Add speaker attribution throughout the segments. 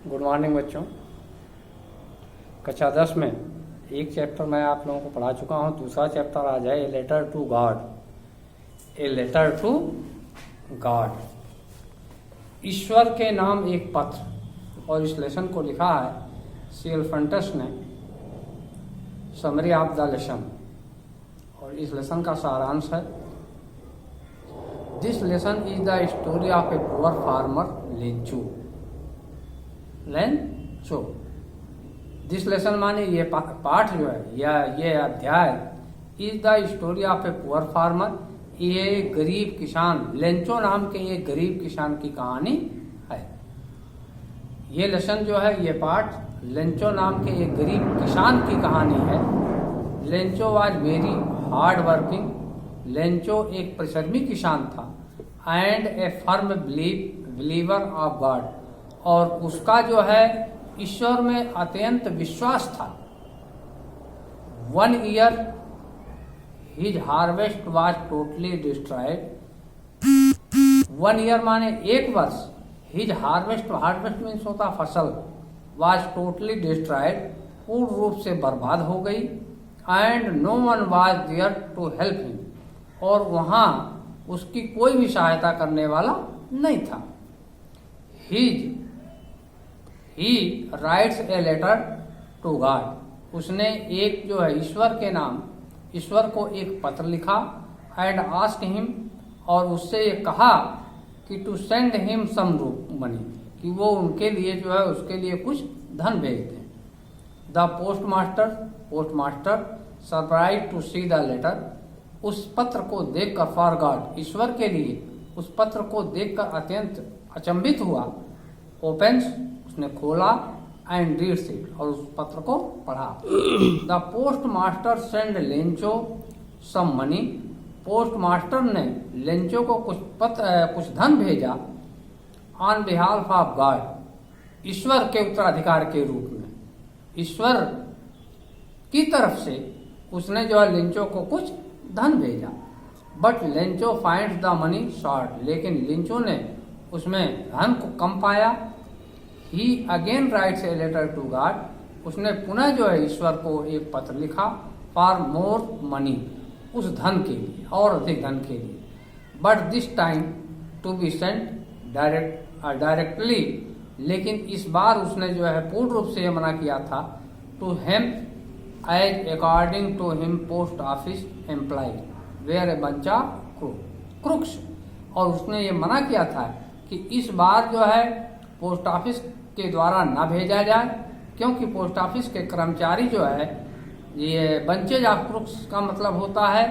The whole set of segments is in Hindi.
Speaker 1: गुड मॉर्निंग बच्चों। कक्षा 10 में एक चैप्टर मैं आप लोगों को पढ़ा चुका हूँ। दूसरा चैप्टर आ जाए a letter to God. A letter to God, ईश्वर के नाम एक पत्र। और इस लेसन को लिखा है सी.एल. फ्रंटस ने, समरी ऑफ द लेसन। और इस लेसन का सारांश है, this lesson is the story of a poor farmer Lencho. This lesson माने ये पाठ जो है या ये अध्याय, is the story of a poor farmer, ये गरीब किसान लेंचो नाम के एक गरीब किसान की कहानी है। ये लेसन जो है, ये पाठ लेंचो नाम के एक गरीब किसान की कहानी है। Lencho was very hard working. Lencho एक परिश्रमी किसान था and A firm believer of God, और उसका जो है ईश्वर में अत्यंत विश्वास था। 1 year his harvest was totally destroyed. 1 year माने एक वर्ष। हिज हार्वेस्ट मीन्स होता फसल, वाज टोटली डिस्ट्रॉयड, पूर्ण रूप से बर्बाद हो गई। And no one was there to help him, और वहां उसकी कोई भी सहायता करने वाला नहीं था। He writes a letter to God, उसने एक जो है ईश्वर के नाम, ईश्वर को एक पत्र लिखा। एंड आस्क हिम, और उससे ये कहा कि to send him some money, कि वो उनके लिए जो है उसके लिए कुछ धन भेज दें। The postmaster surprise to see the letter, उस पत्र को देखकर, फॉर गॉड ईश्वर के लिए, उस पत्र को देखकर अत्यंत अचंभित हुआ। ओपन्स, उसने खोला, एंड रीड्स इट, और उस पत्र को पढ़ा। The post master send Lencho some money, post master ने लेंचो को कुछ धन भेजा। ऑन बिहाफ ऑफ गॉड, ईश्वर के उत्तराधिकार के रूप में, ईश्वर की तरफ से उसने जो है लेंचो को कुछ धन भेजा। But Lencho finds the money short, लेकिन लेंचो ने उसमें धन को कम पाया। He again writes a letter to God, उसने पुनः जो है ईश्वर को एक पत्र लिखा। फॉर मोर मनी, उस धन के लिए, और अधिक धन के लिए। But this time to be sent directly, लेकिन इस बार उसने जो है पूर्ण रूप से यह मना किया था। To him as according to him post office employ were a bunch of crooks, और उसने ये मना किया था कि इस बार जो है पोस्ट ऑफिस के द्वारा ना भेजा जाए, क्योंकि पोस्ट ऑफिस के कर्मचारी जो है, ये बंचेज ऑफ क्रुक्स का मतलब होता है,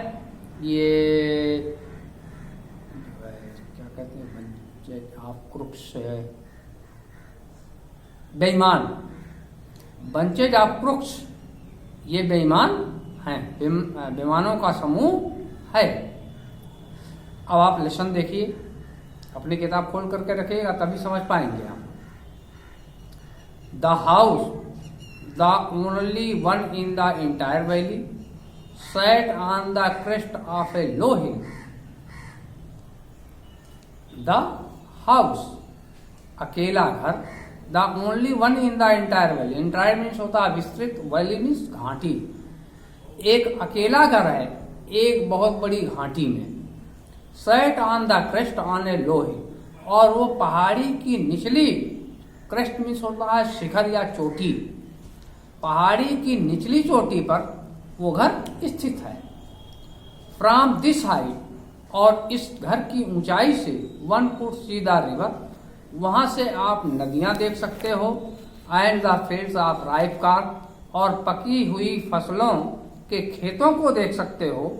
Speaker 1: ये क्या कहते हैं, बंचेज ऑफ क्रुक्स है बेईमान। बंचेज ऑफ क्रुक्स ये बेईमान हैं, बेईमानों का समूह है। अब आप लेसन देखिए, अपनी किताब खोल करके रखिएगा तभी समझ पाएंगे आप। The house, the only one in the entire valley, sat on the crest of A low hill. The house, अकेला घर। The only one in the entire valley, entire means होता है विस्तृत, वैली मीन्स घाटी। एक अकेला घर है एक बहुत बड़ी घाटी में। Set on the crest on a low hill, और वो पहाड़ी की निचली, क्रेस्ट मीन्स होता है शिखर या चोटी, पहाड़ी की निचली चोटी पर वो घर स्थित है। फ्रॉम दिस हाइट, और इस घर की ऊंचाई से, one could see the river, वहां से आप नदियां देख सकते हो। And the fields of ripe corn, और पकी हुई फसलों के खेतों को देख सकते हो।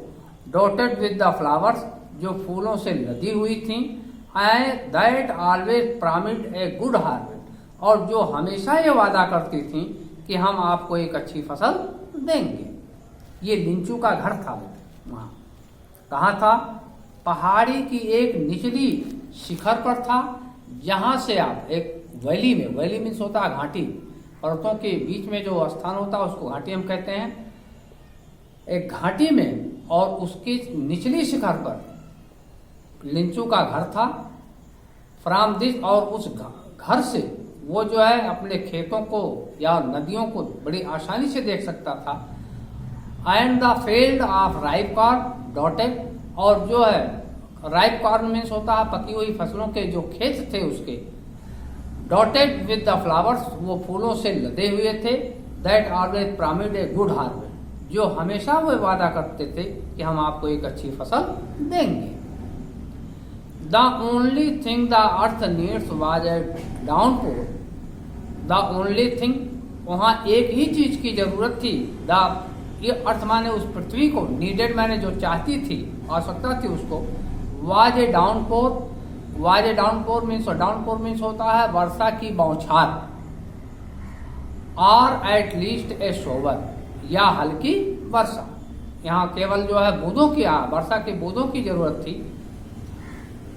Speaker 1: डॉटेड विद द फ्लावर्स, जो फूलों से लदी हुई थी। And that always promised a good harvest, और जो हमेशा ये वादा करती थी कि हम आपको एक अच्छी फसल देंगे। ये लेंचो का घर था। वहां कहाँ था? पहाड़ी की एक निचली शिखर पर था, जहां से आप एक वैली में, वैली मीन्स होता है घाटी, पर्वतों के बीच में जो स्थान होता है उसको घाटी हम कहते हैं। एक घाटी में, और उसकी निचली शिखर पर लेंचो का घर था। फ्रॉम दिस, और उस घर से वो जो है अपने खेतों को या नदियों को बड़ी आसानी से देख सकता था। And the field of ripe corn dotted, और जो है राइप कॉर्न मीन्स होता है पकी हुई फसलों के जो खेत थे उसके, डॉटेड विद द फ्लावर्स, वो फूलों से लदे हुए थे, that always promised a good harvest, जो हमेशा वो वादा करते थे कि हम आपको एक अच्छी फसल देंगे। The only thing the earth needs was a downpour, the only thing, वहां एक ही चीज की जरूरत थी, द, ये अर्थ माने उस पृथ्वी को, नीडेड माने जो चाहती थी, आवश्यकता थी उसको, was a downpour, was a downpour means होता है वर्षा की बौछार, और एट लीस्ट ए शोवर, या हल्की वर्षा, यहाँ केवल जो है बूंदों की, वर्षा के बूंदों की जरूरत थी।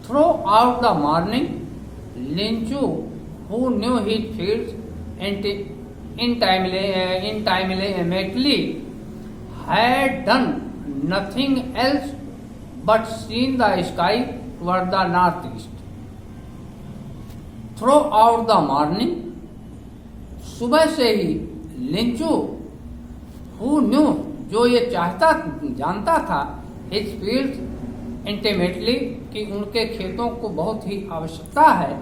Speaker 1: Throughout the morning Lencho who knew his fields intimately had done nothing else but seen the sky toward the northeast. Throughout the morning, सुबह से ही लिंचू हु न्यू, जो ये जानता था, हिज फील्ड्स इंटीमेटली, कि उनके खेतों को बहुत ही आवश्यकता है,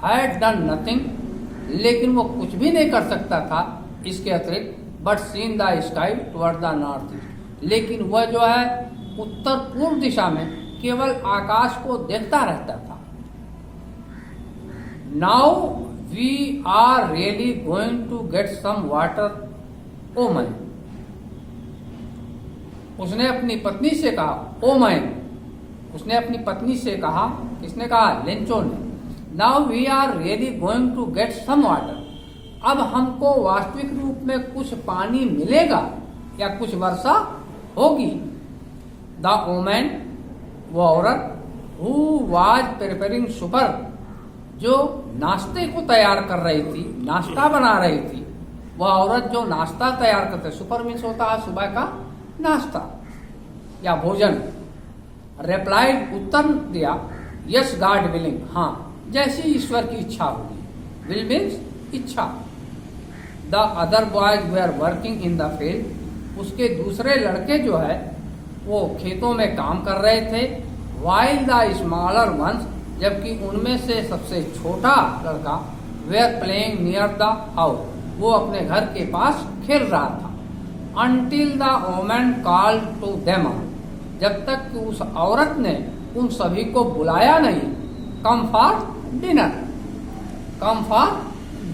Speaker 1: हैड डन नथिंग, लेकिन वो कुछ भी नहीं कर सकता था इसके अतिरिक्त, but seen the sky toward the north east, लेकिन वह जो है उत्तर पूर्व दिशा में केवल आकाश को देखता रहता था। Now we are really going to get some water, oh man, उसने अपनी पत्नी से कहा, ओ मैन, उसने अपनी पत्नी से कहा, किसने कहा? लिंचो ने। Now we are really going to get some water, अब हमको वास्तविक रूप में कुछ पानी मिलेगा या कुछ वर्षा होगी। द वुमन, वो औरत, हु वाज प्रिपेयरिंग सुपर, जो नाश्ते को तैयार कर रही थी, नाश्ता बना रही थी, वह औरत जो नाश्ता तैयार करते, सुपर मीन्स होता है सुबह का नाश्ता या भोजन, रिप्लाइड, उत्तर दिया, यस गॉड विलिंग, हाँ जैसी ईश्वर की इच्छा होगी, विल मीन्स इच्छा। The other boys they are working in the field, उसके दूसरे लड़के जो है वो खेतों में काम कर रहे थे। वाइल द स्मॉलर वंस, जबकि उनमें से सबसे छोटा लड़का, we are playing near the house, वो अपने घर के पास खेल रहा था। Until the woman called to them, जब तक कि उस औरत ने उन सभी को बुलाया नहीं, come for dinner, come for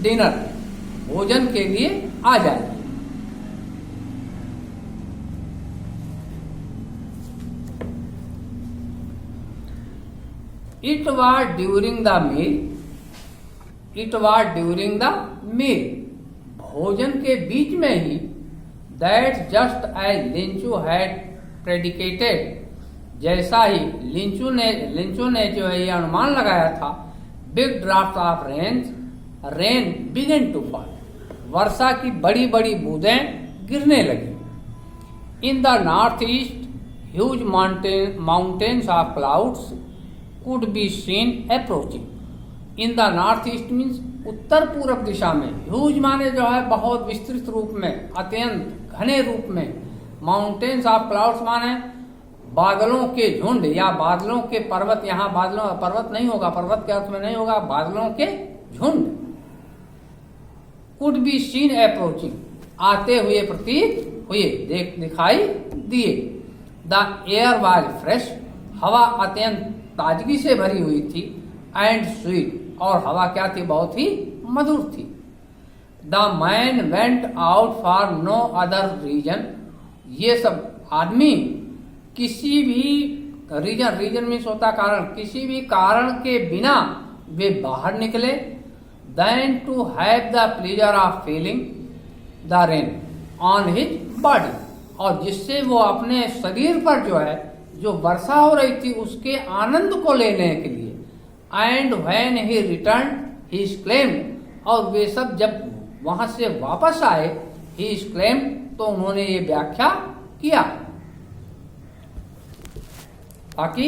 Speaker 1: dinner, भोजन के लिए आ जाए। It was during the meal, it was during the meal, भोजन के बीच में ही, that just as Lencho had predicated, जैसा ही लिंचू ने जो है ये अनुमान लगाया था, big draft of rain began to fall, वर्षा की बड़ी बड़ी बूंदें गिरने लगी। In the north east huge mountains of clouds could be seen approaching, in the north east means उत्तर पूर्व दिशा में, ह्यूज माने जो है बहुत विस्तृत रूप में, अत्यंत घने रूप में, माउंटेन्स ऑफ क्लाउड्स माने बादलों के झुंड या बादलों के पर्वत, यहाँ बादलों पर्वत नहीं होगा, पर्वत के अर्थ में नहीं होगा, बादलों के झुंड, कुड बी सीन अप्रोचिंग, आते हुए प्रतीत हुए, दिखाई दिए। द एयर वाज फ्रेश, हवा अत्यंत ताजगी से भरी हुई थी, एंड स्वीट, और हवा क्या थी? बहुत ही मधुर थी। The man went out for no other reason, ये सब आदमी किसी भी रीजन मीन्स होता कारण, किसी भी कारण के बिना वे बाहर निकले, then to have the pleasure of feeling the rain on his body, और जिससे वो अपने शरीर पर जो है जो वर्षा हो रही थी उसके आनंद को लेने के लिए। And when he return he exclaimed, और वे सब जब वहां से वापस आए, ही exclaimed, तो उन्होंने ये व्याख्या किया। बाकी